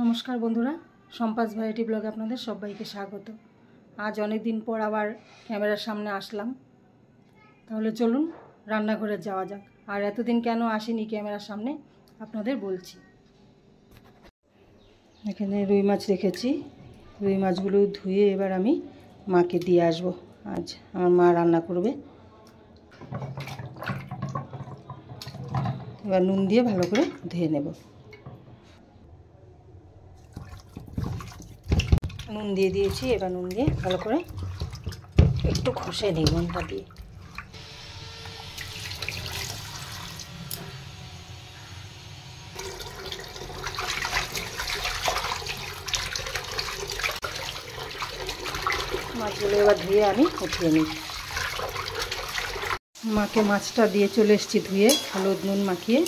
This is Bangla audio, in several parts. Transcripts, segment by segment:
নমস্কার বন্ধুরা, সম্পাস ভ্যারাইটি ব্লগে আপনাদের সবাইকে স্বাগত। আজ অনেক দিন পর আবার ক্যামেরার সামনে আসলাম। তাহলে চলুন রান্নাঘরে যাওয়া যাক। আর এতদিন কেন আসিনি ক্যামেরার সামনে আপনাদের বলছি। এখানে রুই মাছ রেখেছি। রুই মাছগুলো ধুয়ে এবার আমি মাকে দিয়ে আসবো। আজ আমার মা রান্না করবে। এবার নুন দিয়ে ভালো করে ধুয়ে নেব। নুন দিয়ে দিয়েছি। এবার নুন দিয়ে ভালো করে একটু ঘষে নিই নুনটা দিয়ে। মাছগুলো এবার ধুয়ে আমি উঠিয়ে নিই। মাকে মাছটা দিয়ে চলে এসেছি ধুয়ে, হলুদ নুন মাখিয়ে।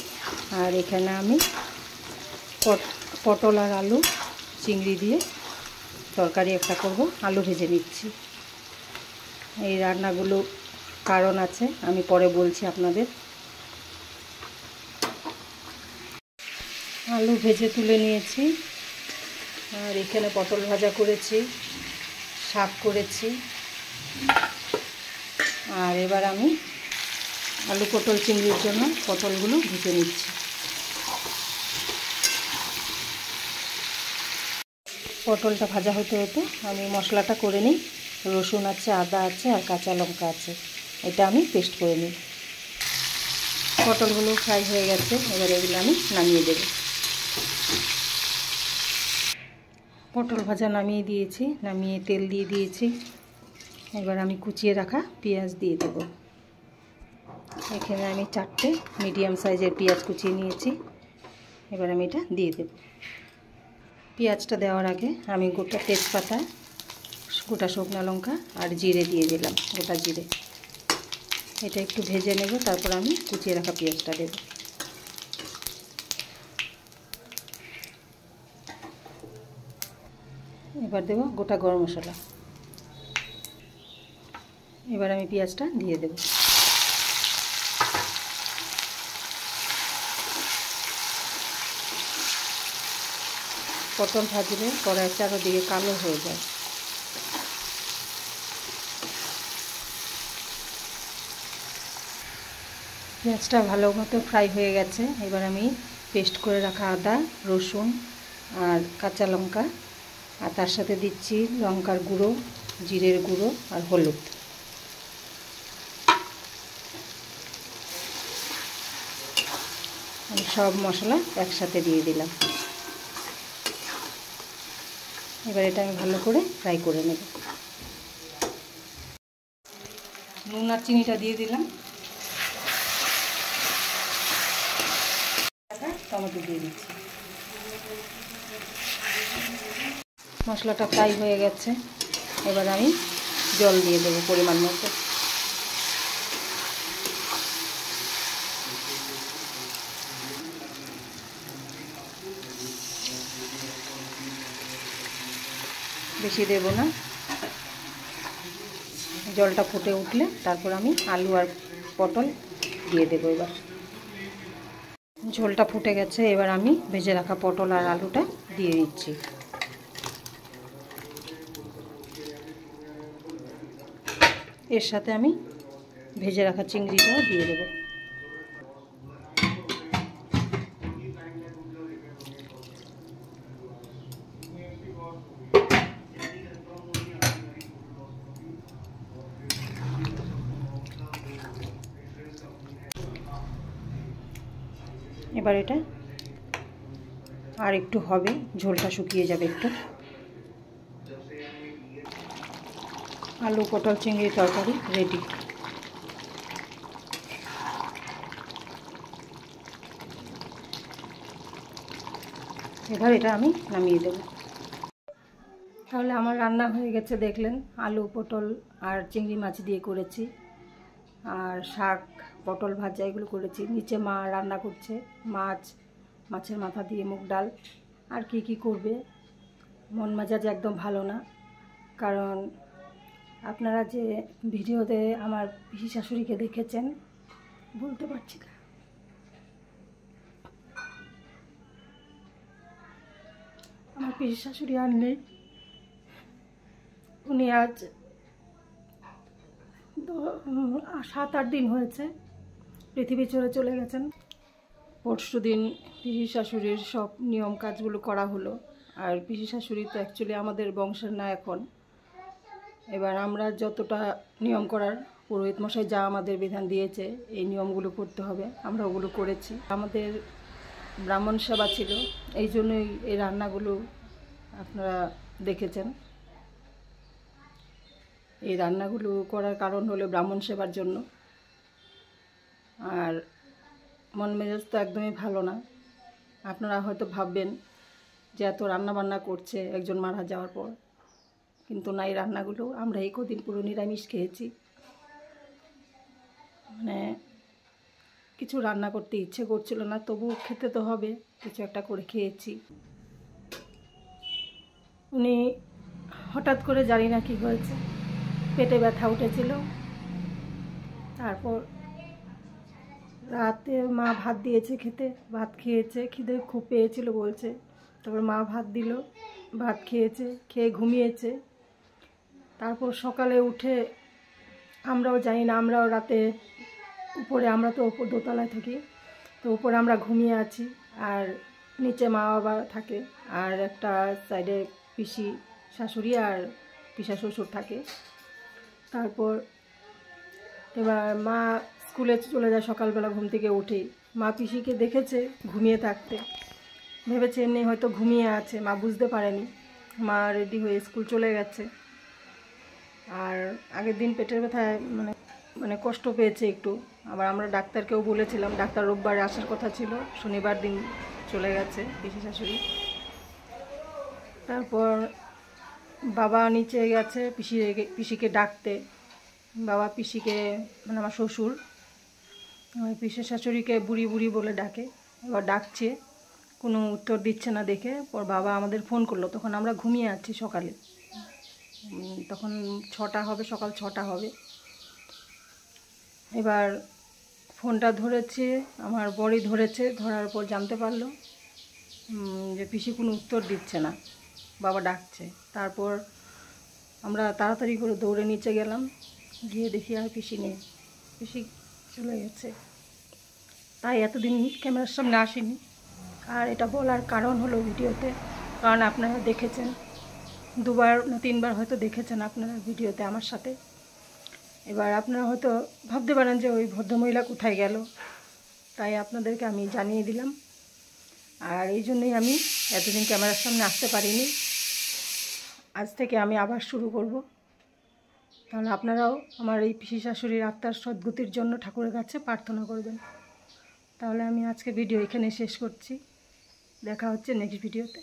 আর এখানে আমি পটল আর আলু চিংড়ি দিয়ে তরকারি একটা করব। আলু ভেজে নিচ্ছি। এই রান্নাগুলো কারণ আছে, আমি পরে বলছি আপনাদের। আলু ভেজে তুলে নিয়েছি। আর এখানে পটল ভাজা করেছি, শাক করেছি। আর এবার আমি আলু পটল চিংড়ির জন্য পটলগুলো ভেজে নিচ্ছি। পটলটা ভাজা হতে হতে আমি মশলাটা করে নিই। রসুন আছে, আদা আছে, আর কাঁচা লঙ্কা আছে। এটা আমি পেস্ট করে নিই। পটলগুলো ফ্রাই হয়ে গেছে। এবার এগুলো আমি নামিয়ে দেব। পটল ভাজা নামিয়ে দিয়েছি। নামিয়ে তেল দিয়ে দিয়েছি। এবার আমি কুচিয়ে রাখা পেঁয়াজ দিয়ে দেব। এখানে আমি 4টে মিডিয়াম সাইজের পেঁয়াজ কুচিয়ে নিয়েছি। এবার আমি এটা দিয়ে দেব। পেঁয়াজটা দেওয়ার আগে আমি গোটা তেজপাতা, গোটা শুকনো লঙ্কা আর জিরে দিয়ে দিলাম, গোটা জিরে। এটা একটু ভেজে নেব, তারপর আমি কুচিয়ে রাখা পেঁয়াজটা দেব। এবার দেব গোটা গরম মশলা। এবার আমি পেঁয়াজটা দিয়ে দেব। পটল ভাজলে কড়াইয়ের চারদিকে কালো হয়ে যায়। পেঁয়াজটা ভালো মতো ফ্রাই হয়ে গেছে। এবার আমি পেস্ট করে রাখা আদা, রসুন আর কাঁচা লঙ্কা, আর তার সাথে দিচ্ছি লঙ্কার গুঁড়ো, জিরের গুঁড়ো আর হলুদ। আমি সব মশলা একসাথে দিয়ে দিলাম। এবার এটা আমি ভালো করে ফ্রাই করে নেব। নুন আর চিনিটা দিয়ে দিলাম। টমেটো দিয়ে দিচ্ছি। মশলাটা ফ্রাই হয়ে গেছে। এবার আমি জল দিয়ে দেবো পরিমাণ মতো। বেশি দেব না। জলটা ফুটে উঠলে তারপর আমি আলু আর পটল দিয়ে দেবো। এবার ঝোলটা ফুটে গেছে। এবার আমি ভেজে রাখা পটল আর আলুটা দিয়ে দিচ্ছি। এর সাথে আমি ভেজে রাখা চিংড়িটাও দিয়ে দেব। এবার এটা আর একটু হবে, ঝোলটা শুকিয়ে যাবে একটু। আলু পটল চিংড়ি তরকারি রেডি। এবার এটা আমি নামিয়ে দেব। তাহলে আমার রান্না হয়ে গেছে, দেখলেন। আলু পটল আর চিংড়ি মাছ দিয়ে করেছি, আর শাক পটল ভাজা এগুলো করেছি। নিচে মা রান্না করছে মাছ, মাছের মাথা দিয়ে মুগ ডাল, আর কি কি করবে। মন মেজাজ একদম ভালো না, কারণ আপনারা যে ভিডিওতে আমার পিসি শাশুড়িকে দেখেছেন, বলতে পারছি না, পিসি শাশুড়ি আর নেই, উনি আজ 7-8 দিন হয়েছে পৃথিবী ছেড়ে চলে গেছেন। পরশু দিন পিসি শাশুড়ির সব নিয়ম কাজগুলো করা হলো। আর পিসি শাশুড়ি তো অ্যাকচুয়ালি আমাদের বংশের না এখন। এবার আমরা যতটা নিয়ম করার পুরোহিত মশাই যা আমাদের বিধান দিয়েছে এই নিয়মগুলো করতে হবে, আমরা ওগুলো করেছি। আমাদের ব্রাহ্মণ সেবা ছিল, এই জন্যই এই রান্নাগুলো আপনারা দেখেছেন। এই রান্নাগুলো করার কারণ হলো ব্রাহ্মণ সেবার জন্য। আর মন মেজাজ তো একদমই ভালো না। আপনারা হয়তো ভাববেন যে এত রান্নাবান্না করছে একজন মারা যাওয়ার পর, কিন্তু না, এই রান্নাগুলো আমরা এই কদিন পুরো নিরামিষ খেয়েছি। মানে কিছু রান্না করতে ইচ্ছে করছিল না, তবু খেতে তো হবে, কিছু একটা করে খেয়েছি। উনি হঠাৎ করে জানি না কী হয়েছে, পেটে ব্যথা উঠেছিল। তারপর রাতে মা ভাত দিয়েছে খেতে, ভাত খেয়েছে, খিদে খুব পেয়েছিল বলছে। তারপর মা ভাত দিল, ভাত খেয়েছে, খেয়ে ঘুমিয়েছে। তারপর সকালে উঠে আমরাও জানি না, আমরাও রাতে উপরে, আমরা তো উপর দোতলায় থাকি, তো উপরে আমরা ঘুমিয়ে আছি, আর নিচে মা বাবা থাকে, আর একটা সাইডে পিসি শাশুড়ি আর পিসা শ্বশুর থাকে। তারপর এবার মা স্কুলে চলে যায় সকালবেলা ঘুম থেকে উঠেই। মা পিসিকে দেখেছে ঘুমিয়ে থাকতে, ভেবেছে এমনি হয়তো ঘুমিয়ে আছে, মা বুঝতে পারেনি। মা রেডি হয়ে স্কুল চলে গেছে। আর আগের দিন পেটের ব্যথায় মানে কষ্ট পেয়েছে একটু। আবার আমরা ডাক্তারকেও বলেছিলাম, ডাক্তার রোববারে আসার কথা ছিল, শনিবার দিন চলে গেছে পিসি শাশুড়ি। তারপর বাবা নিচে গেছে পিসিকে ডাকতে। বাবা পিসিকে, মানে আমার শ্বশুর পিসি শাশুড়িকে বুড়ি বুড়ি বলে ডাকে। এবার ডাকছে, কোনো উত্তর দিচ্ছে না দেখে পর বাবা আমাদের ফোন করলো। তখন আমরা ঘুমিয়ে আছি, সকালে তখন 6টা হবে, সকাল 6টা হবে। এবার ফোনটা ধরেছে, আমার বড়ি ধরেছে, ধরার পর জানতে পারলো যে পিসি কোনো উত্তর দিচ্ছে না, বাবা ডাকছে। তারপর আমরা তাড়াতাড়ি করে দৌড়ে নিচে গেলাম, গিয়ে দেখি আর পিসি নেই, পিসি চলে গেছে। তাই এতদিন ক্যামেরার সামনে আসিনি। আর এটা বলার কারণ হলো ভিডিওতে, কারণ আপনারা দেখেছেন 2বার না 3বার হয়তো দেখেছেন আপনারা ভিডিওতে আমার সাথে। এবার আপনারা হয়তো ভাবতে পারেন যে ওই ভদ্রমহিলা কোথায় গেল, তাই আপনাদেরকে আমি জানিয়ে দিলাম। আর এই জন্যই আমি এতদিন ক্যামেরার সামনে আসতে পারিনি। আজ থেকে আমি আবার শুরু করব। তাহলে আপনারাও আমার এই পিসি শাশুড়ির আত্মার সদ্গতির জন্য ঠাকুরের কাছে প্রার্থনা করবেন। তাহলে আমি আজকে ভিডিও এখানে শেষ করছি। দেখা হচ্ছে নেক্সট ভিডিওতে।